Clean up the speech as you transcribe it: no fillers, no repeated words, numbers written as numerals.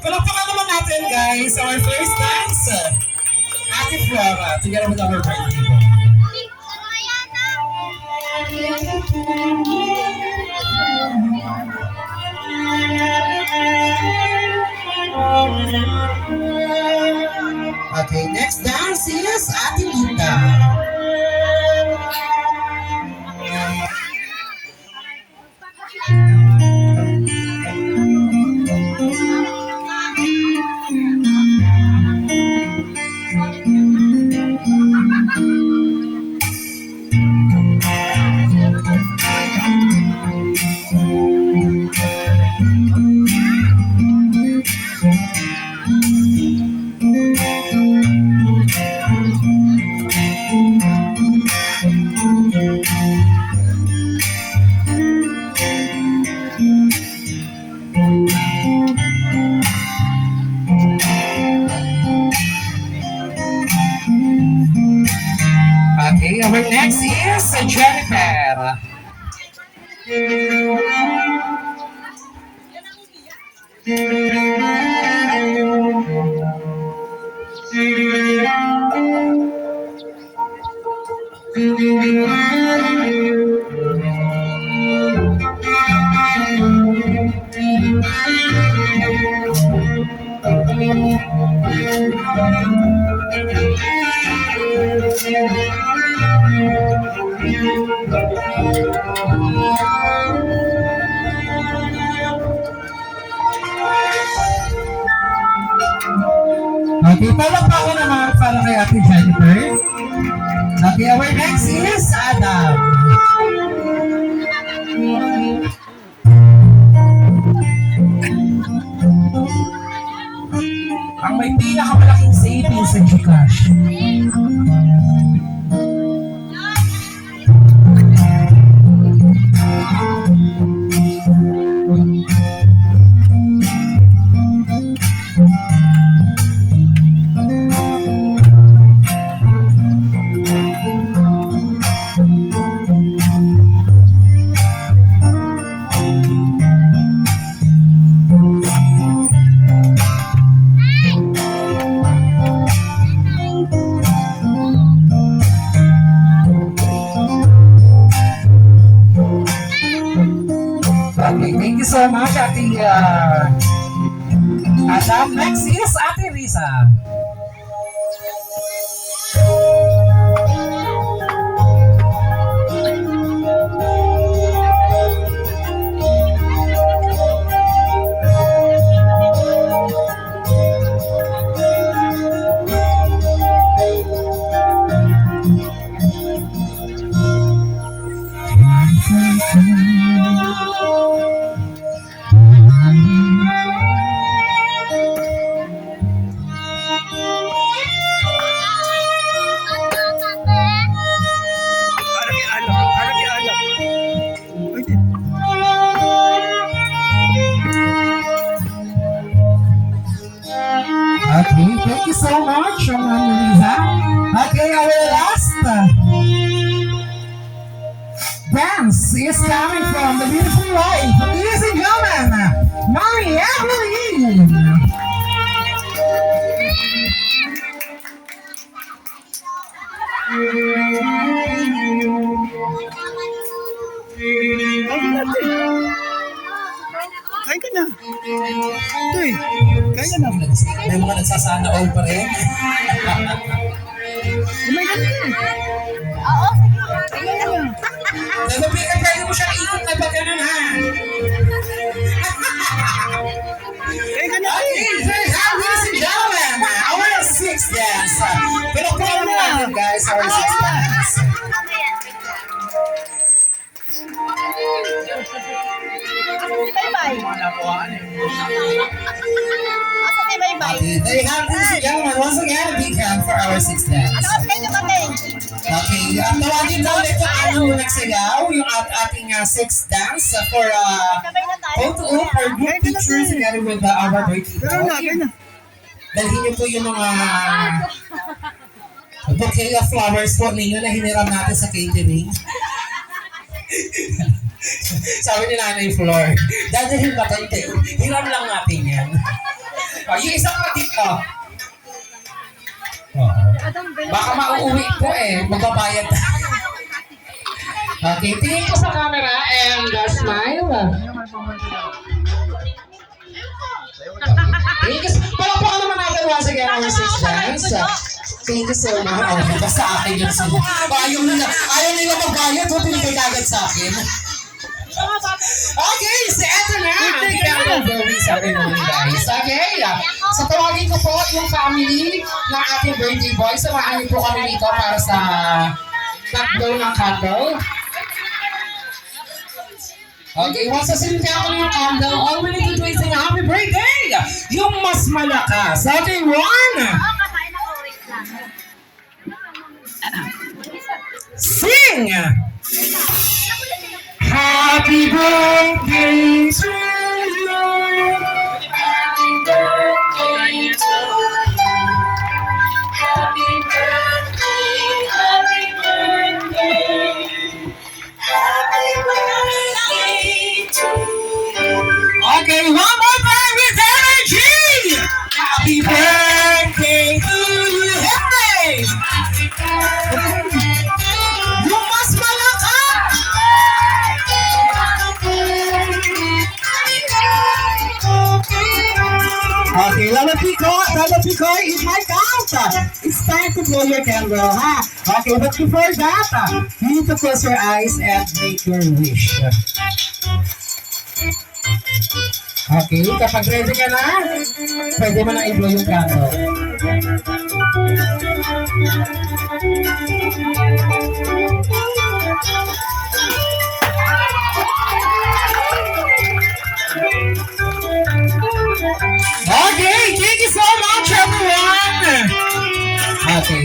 Palakpakan naman natin, guys, our first dance. Ate Flora, together with our party people. Okay, next dance is Ate Lita. Okay, our next is Jennifer. Okay, palakpakan naman para kay Ate Jennifer. Okay, our next is Adam. Ang may pinakamalaking savings sa Gcash. Okay, thank you so much, Ate Adam. Next is Ate Risa. Okay, thank you so much, Lisa. Okay, our last dance is coming from the beautiful wife, ladies and gentlemen, Mary Evelyn. Kain ka na. Tuy, kaya na. May mga nagsasana all pa rin. Kumain ka na. Oo. Kaya na. Nagpapikan pwede mo siyang ikot na ba ganun, ha? Kaya ka na. Okay, ladies and gentlemen, our sixth dance. Pero kung na natin, guys, our sixth dance. Bye-bye. Okay, bye-bye. Okay, there you have, ladies and gentlemen, once again, a big hand for our sixth dance. Ano kasi kayo kami? Okay, tawagin na ulit yung anong nagsigaw, yung ating sixth dance for Sabay na tayo. photo for group pictures together with our birthday. Pero na, kaya na. Dalhin niyo po yung mga bouquet of flowers po ninyo na hiniram natin sa catering. Sabi ni Nanay Flor, dadalhin ba tayo? Hiram lang natin yan. Yung isang kapatid ko. Baka mauuwi po eh. Magbabayad. Okay, tingin ko sa camera and smile. Thank you. Palakpakan naman natin once again our six dance. Thank you so much. Oh, basta akin yun sila. Ayaw nila magbayad. Huwag pinigay agad sa akin. Okay, so eto na. Ang very ceremony, guys. Okay. So tawagin ko po yung family ng ating birthday boy. Samahan niyo po kami dito para sa takbo ng candle. Okay, once sasalita ko yung candle, all we need to do is sing happy birthday! Yung mas malakas. Okay, one! Sing! Happy birthday to you! Happy birthday to you! Happy birthday, happy birthday! Happy birthday to you! Okay, one more time with energy! Happy birthday to you! Hey! Yung mas malakas! Okay, Lala Pico, it might count. It's time to blow your candle, ha? Okay, but before that, you need to close your eyes and make your wish. Okay, kapag ready ka na, pwede mo na i-blow yung candle. Okay, thank you so much, everyone. Okay.